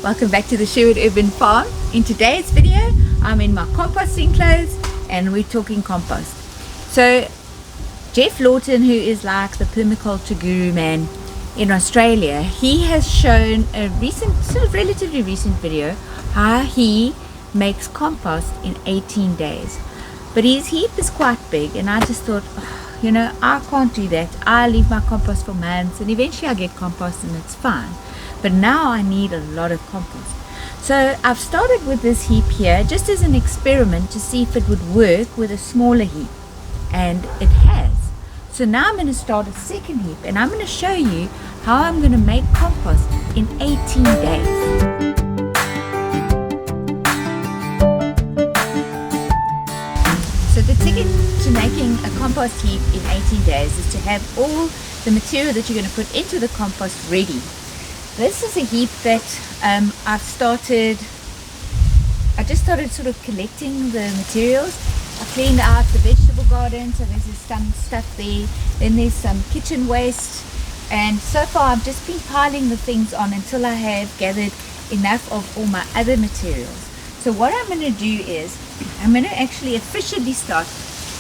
Welcome back to the Sherwood Urban Farm. In today's video, I'm in my composting clothes and we're talking compost. So Jeff Lawton, who is like the permaculture guru man in Australia, he has shown a recent, sort of relatively recent video how he makes compost in 18 days. But his heap is quite big and I just thought, you know, I can't do that. I leave my compost for months and eventually I get compost and it's fine. But now I need a lot of compost. So I've started with this heap here just as an experiment to see if it would work with a smaller heap. And it has. So now I'm going to start a second heap and I'm going to show you how I'm going to make compost in 18 days. So the ticket to making a compost heap in 18 days is to have all the material that you're going to put into the compost ready. This is a heap that I just started sort of collecting the materials. I cleaned out the vegetable garden, so there's some stuff there. Then there's some kitchen waste. And so far I've just been piling the things on until I have gathered enough of all my other materials. So what I'm going to do is, I'm going to actually officially start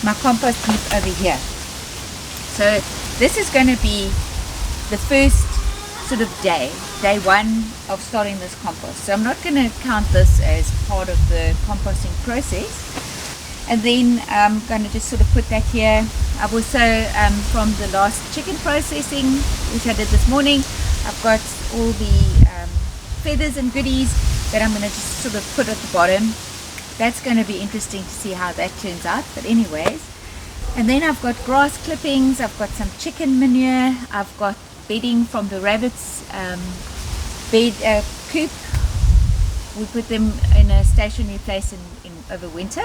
my compost heap over here. So this is going to be the first sort of day one of starting this compost. So I'm not going to count this as part of the composting process. And then I'm going to just sort of put that here. I've also, from the last chicken processing, which I did this morning, I've got all the feathers and goodies that I'm going to just sort of put at the bottom. That's going to be interesting to see how that turns out. But anyways, and then I've got grass clippings, I've got some chicken manure, I've got bedding from the rabbits' coop. We put them in a stationary place in over winter,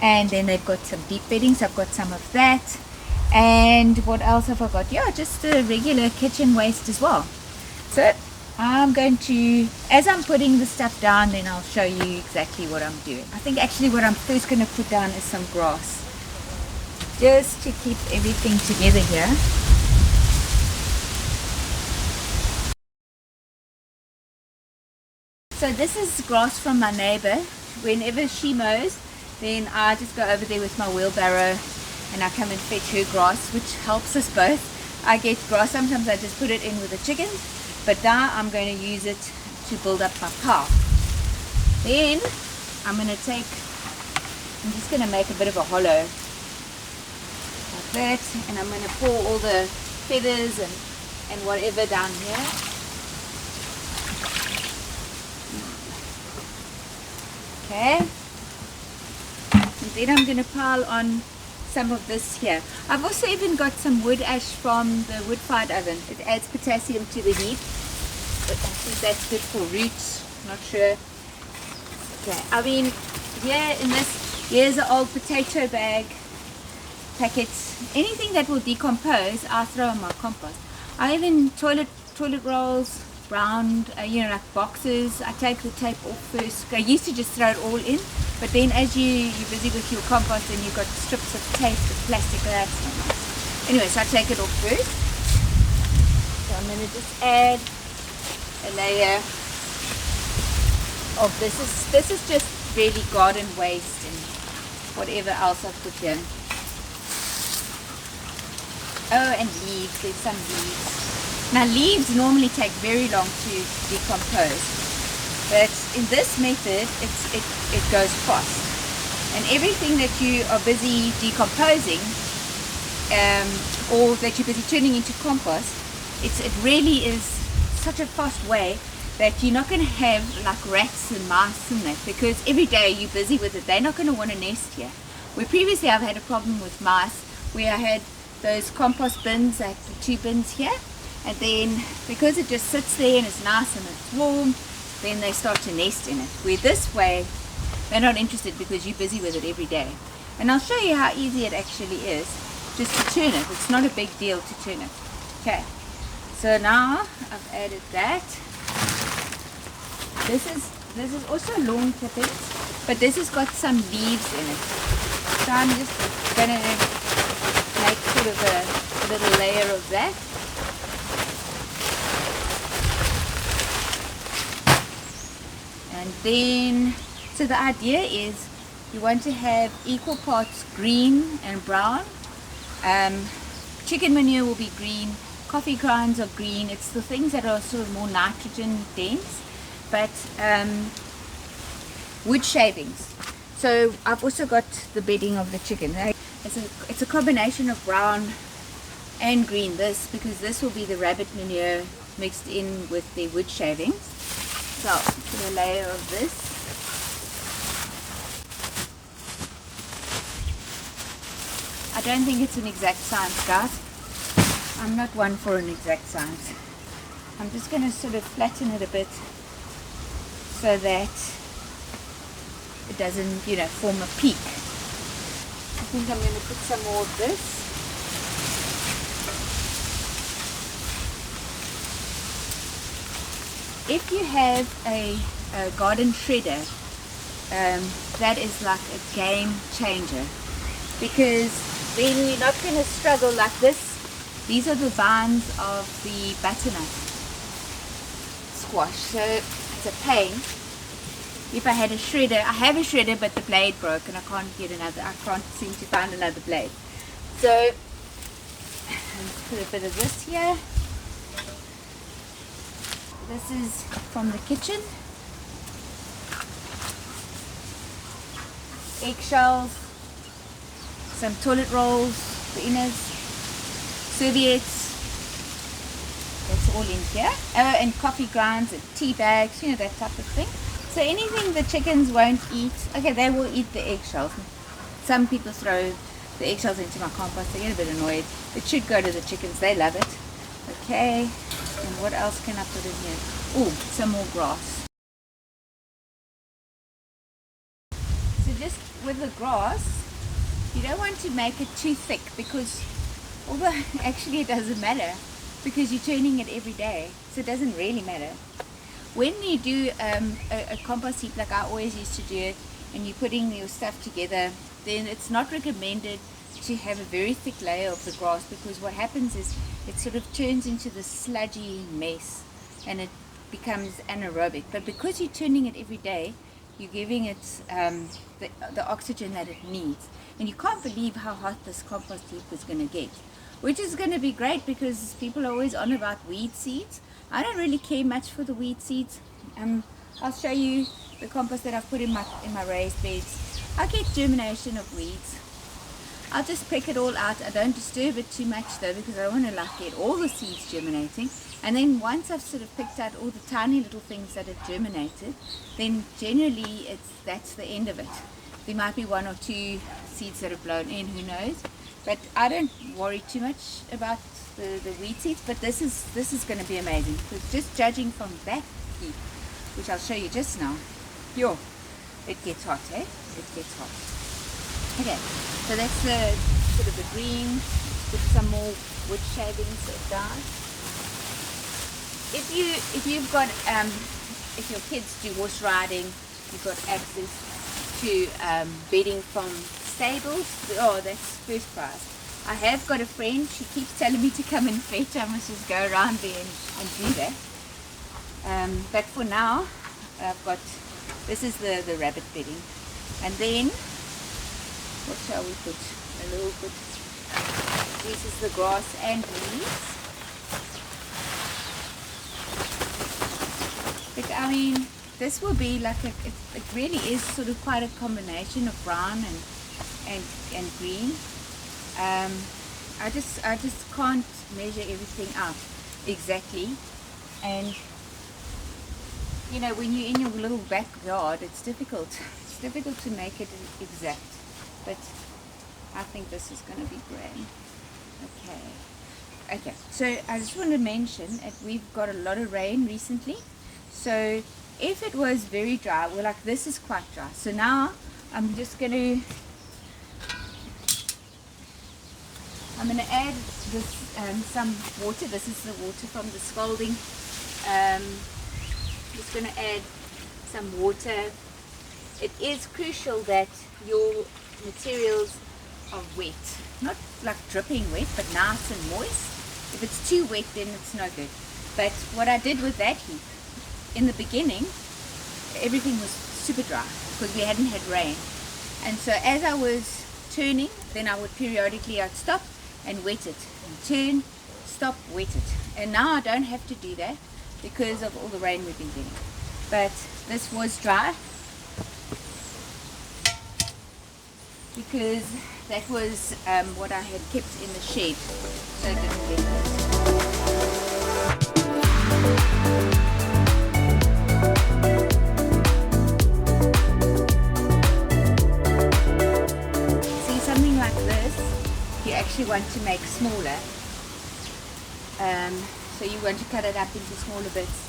and then they've got some deep bedding, so I've got some of that. And what else have I got? Yeah, just the regular kitchen waste as well. So I'm going to, as I'm putting the stuff down, then I'll show you exactly what I'm doing. I think actually what I'm first going to put down is some grass, just to keep everything together here. So this is grass from my neighbor. Whenever she mows, then I just go over there with my wheelbarrow and I come and fetch her grass, which helps us both. I get grass, sometimes I just put it in with the chickens, but now I'm going to use it to build up my cow. Then I'm just going to make a bit of a hollow like that, and I'm going to pour all the feathers and whatever down here. Okay, and then I'm going to pile on some of this here. I've also even got some wood ash from the wood-fired oven. It adds potassium to the heap, but I think that's good for roots, not sure. Okay, I mean, here's an old potato bag, packets, anything that will decompose, I throw in my compost. I even toilet rolls, brown, like boxes, I take the tape off first. I used to just throw it all in, but then as you're busy with your compost and you've got strips of tape, the plastic, that's not nice. Anyway, so I take it off first. So I'm going to just add a layer of this is just really garden waste and whatever else I've put here. Oh, and leaves, there's some leaves. Now leaves normally take very long to decompose, but in this method it goes fast. And everything that you are busy decomposing or that you're busy turning into compost, it really is such a fast way that you're not going to have like rats and mice and that, because every day you're busy with it. They're not going to want to nest here. Where previously I've had a problem with mice where I had those compost bins, like the 2 bins here. And then because it just sits there and it's nice and it's warm, then they start to nest in it. Where this way, they're not interested because you're busy with it every day. And I'll show you how easy it actually is just to turn it. It's not a big deal to turn it. Okay, so now I've added that. This is also lawn clippings, but this has got some leaves in it. So I'm just going to make sort of a little layer of that. And then, so the idea is you want to have equal parts green and brown. Chicken manure will be green, coffee grounds are green. It's the things that are sort of more nitrogen dense. But wood shavings. So I've also got the bedding of the chicken. It's a combination of brown and green, because this will be the rabbit manure mixed in with the wood shavings. So I'll put a layer of this. I don't think it's an exact science, guys. I'm not one for an exact science. I'm just going to sort of flatten it a bit so that it doesn't, form a peak. I think I'm going to put some more of this. If you have a garden shredder, that is like a game changer, because then you're not going to struggle like this. These are the vines of the butternut squash, so it's a pain. If I had a shredder, I have a shredder, but the blade broke and I can't seem to find another blade. So let's put a bit of this here. This is from the kitchen. Eggshells, some toilet rolls, the inners, serviettes. That's all in here. Oh, and coffee grounds and tea bags, that type of thing. So anything the chickens won't eat, okay, they will eat the eggshells. Some people throw the eggshells into my compost. They get a bit annoyed. It should go to the chickens. They love it. Okay, and what else can I put in here? Oh, some more grass. So just with the grass, you don't want to make it too thick, because although actually it doesn't matter, because you're turning it every day, so it doesn't really matter. When you do a compost heap like I always used to do it, and you're putting your stuff together, then it's not recommended to have a very thick layer of the grass, because what happens is it sort of turns into this sludgy mess and it becomes anaerobic. But because you're turning it every day, you're giving it the oxygen that it needs. And you can't believe how hot this compost heap is going to get, which is going to be great, because people are always on about weed seeds. I don't really care much for the weed seeds. I'll show you the compost that I've put in my raised beds. I get germination of weeds. I'll just pick it all out. I don't disturb it too much though, because I don't want to get all the seeds germinating. And then once I've sort of picked out all the tiny little things that have germinated, then generally that's the end of it. There might be one or two seeds that have blown in, who knows. But I don't worry too much about the weed seeds. But this is going to be amazing. Because just judging from that heap, which I'll show you just now, it gets hot, eh? It gets hot. Okay, so that's the sort of the green. Put some more wood shavings down. If you've got if your kids do horse riding, you've got access to bedding from stables. Oh, that's first prize. I have got a friend. She keeps telling me to come and fetch. I must just go around there and do that. But for now, I've got, this is the rabbit bedding, and then what shall we put? A little bit. This is the grass and leaves. But I mean, this will be like it really is sort of quite a combination of brown and green. I just can't measure everything out exactly, and when you're in your little backyard, it's difficult to make it exact, but I think this is going to be great. Okay, so I just want to mention that we've got a lot of rain recently. So if it was very dry, well, like this is quite dry. So now I'm going to add this some water. This is the water from the scalding. Just going to add some water. It is crucial that your materials are wet, not like dripping wet, but nice and moist. If it's too wet, then it's no good. But what I did with that heap in the beginning, everything was super dry because we hadn't had rain. And so as I was turning, then I would periodically, I'd stop and wet it, and turn, stop, wet it. And now I don't have to do that because of all the rain we've been getting. But this was dry because that was what I had kept in the shed, so it didn't get wet. See, something like this, you actually want to make smaller. So you want to cut it up into smaller bits.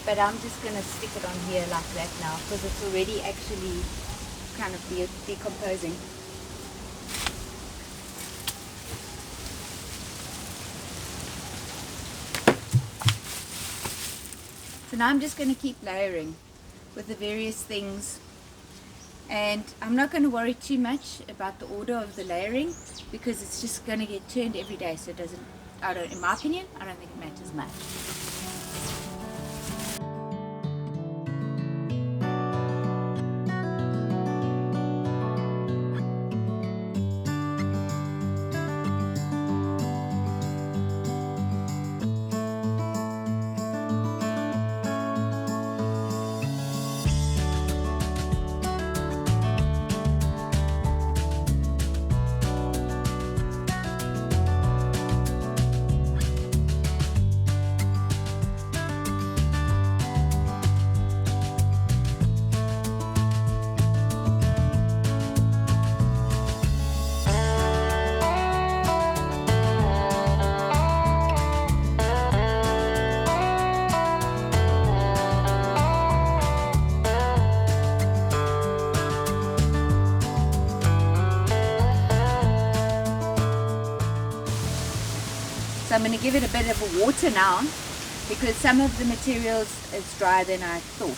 But I'm just going to stick it on here like that now because it's already actually kind of decomposing. So now I'm just going to keep layering with the various things, and I'm not going to worry too much about the order of the layering because it's just going to get turned every day, so it doesn't, in my opinion, I don't think it matters much. So I'm going to give it a bit of a water now because some of the materials is drier than I thought.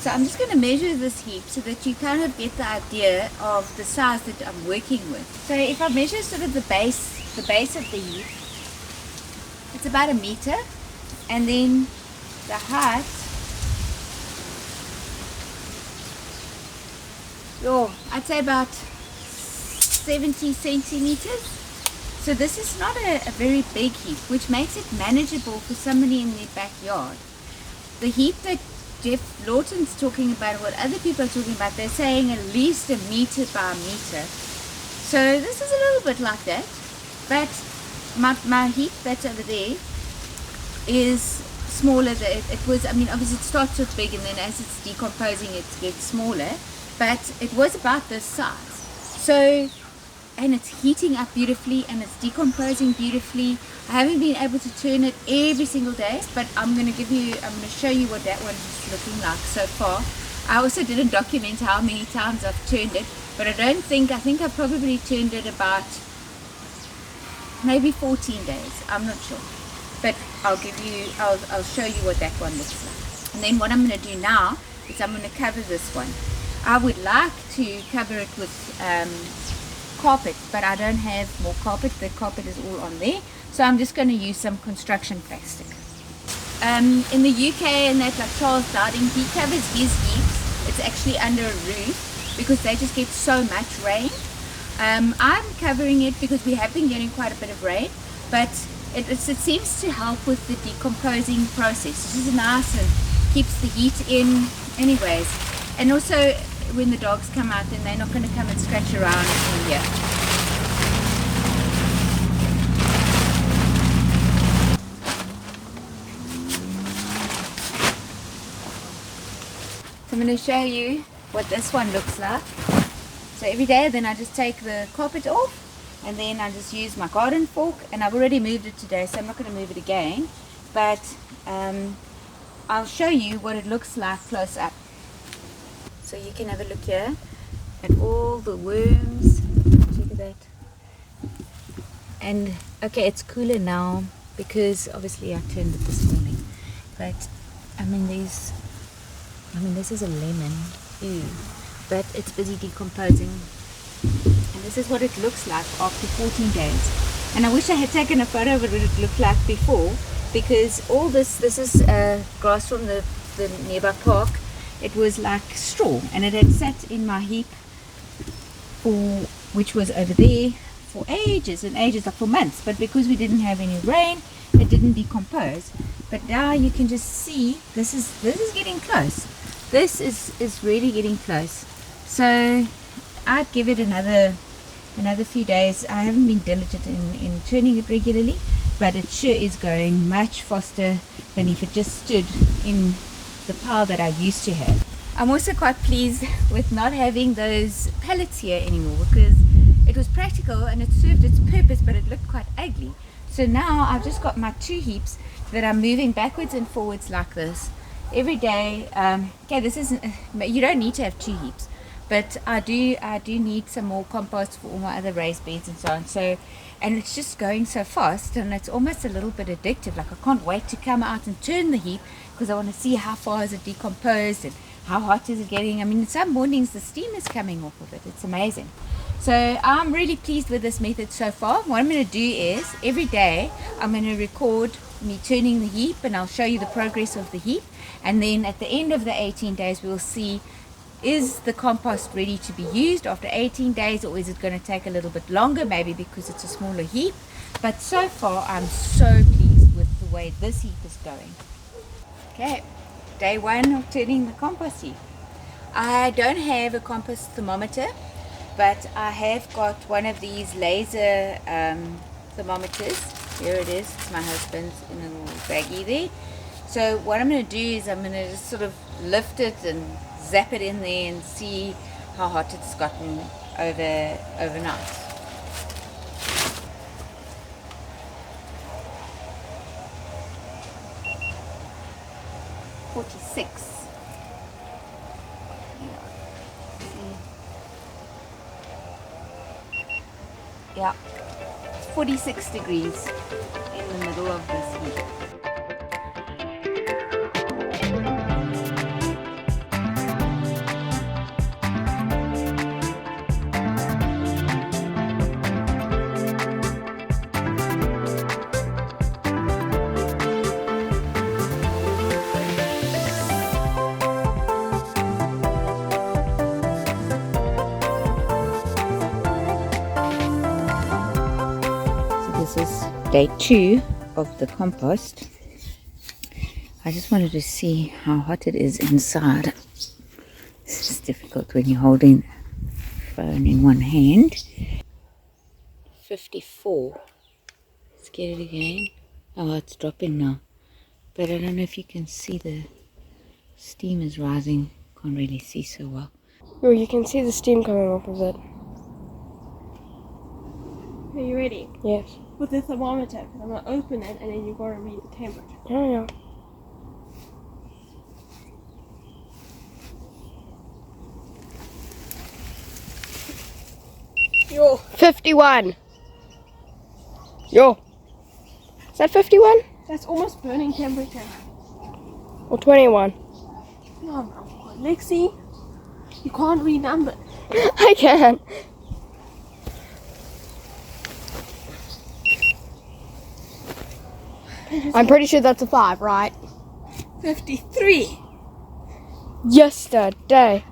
So I'm just going to measure this heap so that you kind of get the idea of the size that I'm working with. So if I measure sort of the base of the heap, it's about 1 meter, and then the height, I'd say about 70 centimeters. So this is not a very big heap, which makes it manageable for somebody in their backyard. The heap that Jeff Lawton's talking about, what other people are talking about, they're saying at least 1 meter by 1 meter. So this is a little bit like that, but my heap that's over there is smaller. It was, I mean, obviously it starts with big and then as it's decomposing it gets smaller, but it was about this size. So, and it's heating up beautifully and it's decomposing beautifully. I haven't been able to turn it every single day, but I'm going to show you what that one is looking like so far. I also didn't document how many times I've turned it, but I think I've probably turned it about maybe 14 days. I'm not sure, but I'll show you what that one looks like. And then what I'm going to do now is I'm going to cover this one. I would like to cover it with carpet, but I don't have more carpet. The carpet is all on there, so I'm just going to use some construction plastic. In the UK, and that, like Charles Dowding, he covers his heaps. It's actually under a roof because they just get so much rain. I'm covering it because we have been getting quite a bit of rain, but it seems to help with the decomposing process. This is nice and keeps the heat in anyways. And also when the dogs come out, then they're not going to come and scratch around in here. So I'm going to show you what this one looks like. So every day then I just take the carpet off and then I just use my garden fork, and I've already moved it today, so I'm not going to move it again, but I'll show you what it looks like close up. So you can have a look here at all the worms. Look at that. And okay, it's cooler now because obviously I turned it this morning, but I mean this is a lemon, ew, but it's busy decomposing, and this is what it looks like after 14 days. And I wish I had taken a photo of what it looked like before, because all this is grass from the nearby park. It was like straw, and it had sat in my heap which was over there for ages and ages, like for months, but because we didn't have any rain, it didn't decompose. But now you can just see this is getting close. This is really getting close. So I'd give it another few days. I haven't been diligent in turning it regularly, but it sure is going much faster than if it just stood in the pile that I used to have. I'm also quite pleased with not having those pallets here anymore, because it was practical and it served its purpose, but it looked quite ugly. So now I've just got my 2 heaps that I'm moving backwards and forwards like this every day. Okay, this isn't, you don't need to have 2 heaps, but I do need some more compost for all my other raised beds and so on. So, and it's just going so fast, and it's almost a little bit addictive. Like I can't wait to come out and turn the heap, because I want to see how far is it decomposed and how hot is it getting. I mean, some mornings the steam is coming off of it. It's amazing. So I'm really pleased with this method so far. What I'm going to do is every day I'm going to record me turning the heap, and I'll show you the progress of the heap. And then at the end of the 18 days we'll see, is the compost ready to be used after 18 days, or is it going to take a little bit longer, maybe because it's a smaller heap. But so far I'm so pleased with the way this heap is going. Okay, day 1 of turning the compost heap. I don't have a compost thermometer, but I have got one of these laser thermometers. Here it is. It's my husband's in a little baggie there. So what I'm going to do is I'm going to just sort of lift it and zap it in there and see how hot it's gotten overnight. Yeah, 46 degrees in the middle of this heat. This is day 2 of the compost. I just wanted to see how hot it is inside. It's just difficult when you're holding the phone in one hand. 54. Let's get it again. Oh, it's dropping now. But I don't know if you can see the steam is rising. Can't really see so well. Oh, you can see the steam coming off of it. Are you ready? Yes. With the thermometer, because I'm going to open it and then you've got to read the temperature. Oh, yeah. Yo. 51. Yo. Is that 51? That's almost burning temperature. Or 21? Oh my god. Lexi, you can't read numbers. I can. I'm pretty sure that's a 5, right? 53. Yesterday.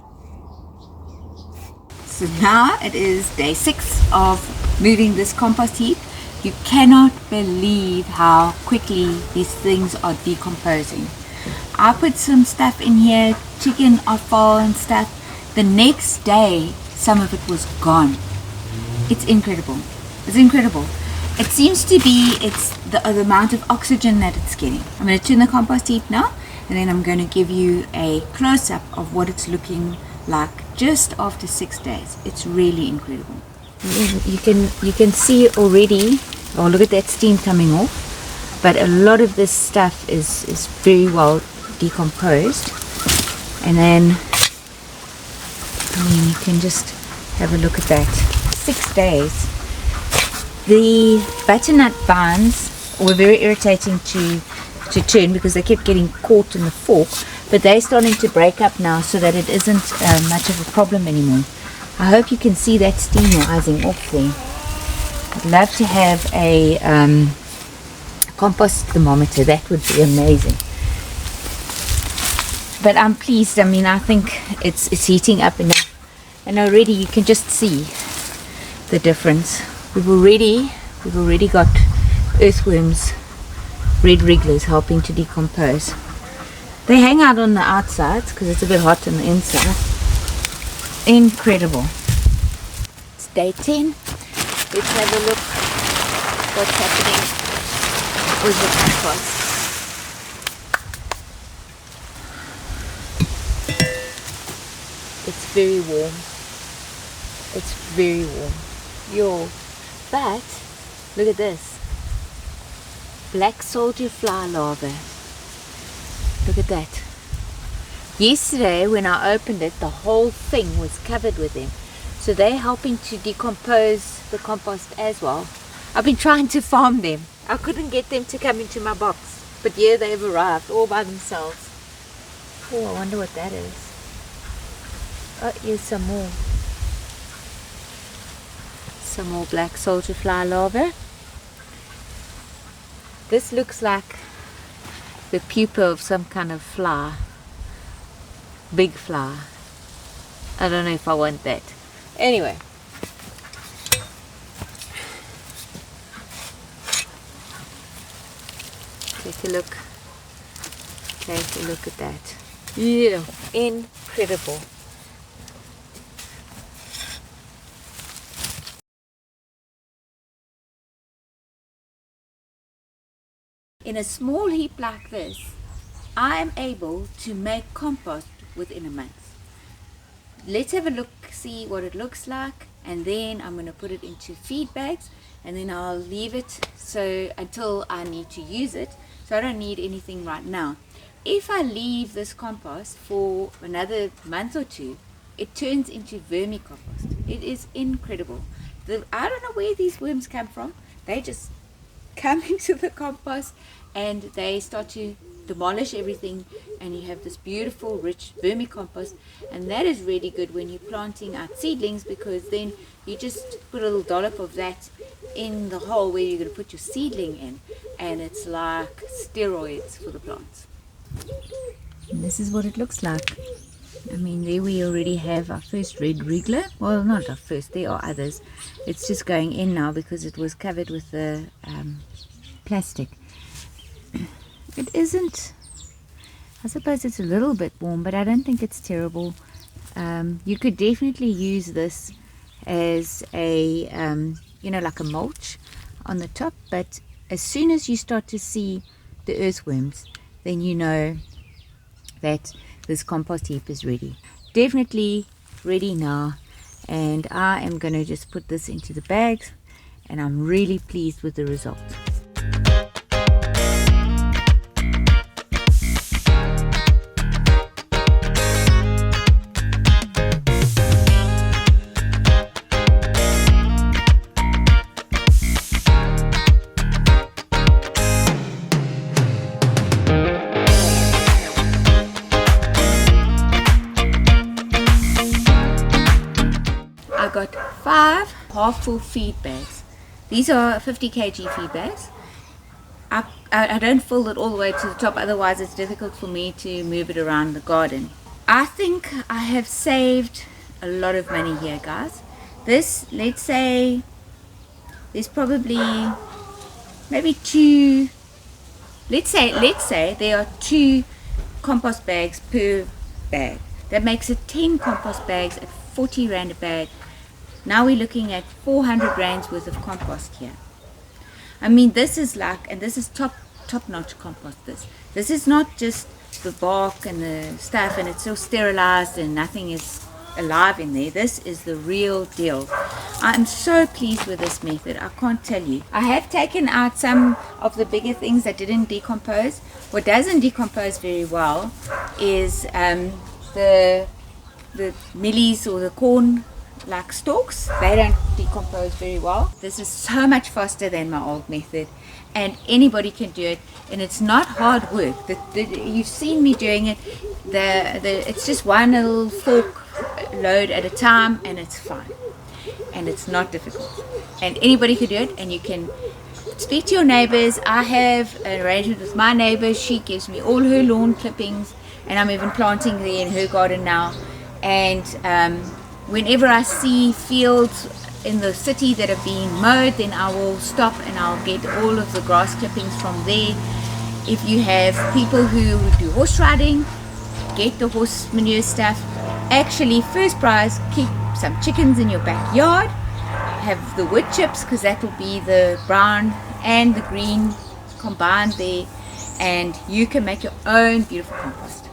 So now it is day 6 of moving this compost heap. You cannot believe how quickly these things are decomposing. I put some stuff in here, chicken offal and stuff. The next day, some of it was gone. It's incredible. It's incredible. It seems to be it's the amount of oxygen that it's getting. I'm going to turn the compost heap now, and then I'm going to give you a close-up of what it's looking like just after 6 days. It's really incredible. You can see already. Oh, look at that steam coming off. But a lot of this stuff is very well decomposed. And then, I mean, you can just have a look at that. 6 days. The butternut vines were very irritating to turn because they kept getting caught in the fork, but they're starting to break up now so that it isn't much of a problem anymore. I hope you can see that steam rising off there. I'd love to have a compost thermometer. That would be amazing. But I'm pleased. I mean, I think it's heating up enough, and already you can just see the difference. We've already got earthworms, red wrigglers helping to decompose. They hang out on the outsides because it's a bit hot on the inside. Incredible. It's day 10. Let's have a look what's happening with the compost. It's very warm. It's very warm. But look at this. Black soldier fly larvae. Look at that. Yesterday when I opened it, the whole thing was covered with them. So they're helping to decompose the compost as well. I've been trying to farm them. I couldn't get them to come into my box. But here they've arrived all by themselves. Oh, I wonder what that is. Oh, here's some more. Some more black soldier fly larvae. This looks like the pupa of some kind of fly. Big fly. I don't know if I want that. Anyway. Take a look. Take a look at that. Yeah, incredible. In a small heap like this, I am able to make compost within a month. Let's have a look, see what it looks like, and then I'm going to put it into feed bags, and then I'll leave it so until I need to use it. So I don't need anything right now. If I leave this compost for another month or two, it turns into vermicompost. It is incredible. I don't know where these worms come from. They just come into the compost and they start to demolish everything, and you have this beautiful rich vermicompost. And that is really good when you're planting out seedlings, because then you just put a little dollop of that in the hole where you're going to put your seedling in, and it's like steroids for the plants. And this is what it looks like. I mean, there we already have our first red wriggler. Well, not our first, there are others. It's just going in now because it was covered with the plastic. It isn't, I suppose it's a little bit warm, but I don't think it's terrible. You could definitely use this as a, like a mulch on the top, but as soon as you start to see the earthworms, then you know that this compost heap is ready. Definitely ready now, and I am going to just put this into the bags, and I'm really pleased with the result. I got 5 half-full feed bags. These are 50 kg feed bags. I don't fill it all the way to the top, otherwise it's difficult for me to move it around the garden. I think I have saved a lot of money here, guys. This, let's say, there's probably maybe 2, let's say there are 2 compost bags per bag. That makes it 10 compost bags at 40 Rand a bag. Now we're looking at 400 Rands worth of compost here. I mean, this is like, and this is top-notch compost. This is not just the bark and the stuff, and it's so sterilized and nothing is alive in there. This is the real deal. I'm so pleased with this method, I can't tell you. I have taken out some of the bigger things that didn't decompose. What doesn't decompose very well is the millies or the corn like stalks. They don't decompose very well. This is so much faster than my old method, and anybody can do it, and it's not hard work. You've seen me doing it. It's just one little fork load at a time, and it's fine, and it's not difficult, and anybody can do it. And you can speak to your neighbors. I have an arrangement with my neighbor. She gives me all her lawn clippings, and I'm even planting there in her garden now. And whenever I see fields in the city that are being mowed, then I will stop and I'll get all of the grass clippings from there. If you have people who do horse riding, get the horse manure stuff. Actually, first prize, keep some chickens in your backyard. Have the wood chips, because that will be the brown and the green combined there, and you can make your own beautiful compost.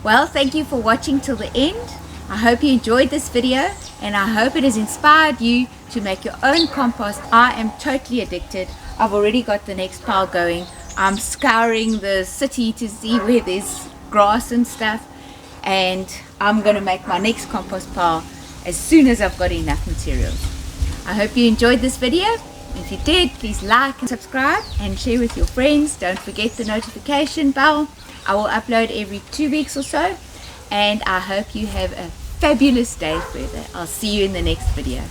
Well, thank you for watching till the end. I hope you enjoyed this video, and I hope it has inspired you to make your own compost. I am totally addicted. I've already got the next pile going. I'm scouring the city to see where there's grass and stuff, and I'm going to make my next compost pile as soon as I've got enough materials. I hope you enjoyed this video. If you did, please like and subscribe and share with your friends. Don't forget the notification bell. I will upload every 2 weeks or so, and I hope you have a fabulous day further. I'll see you in the next video.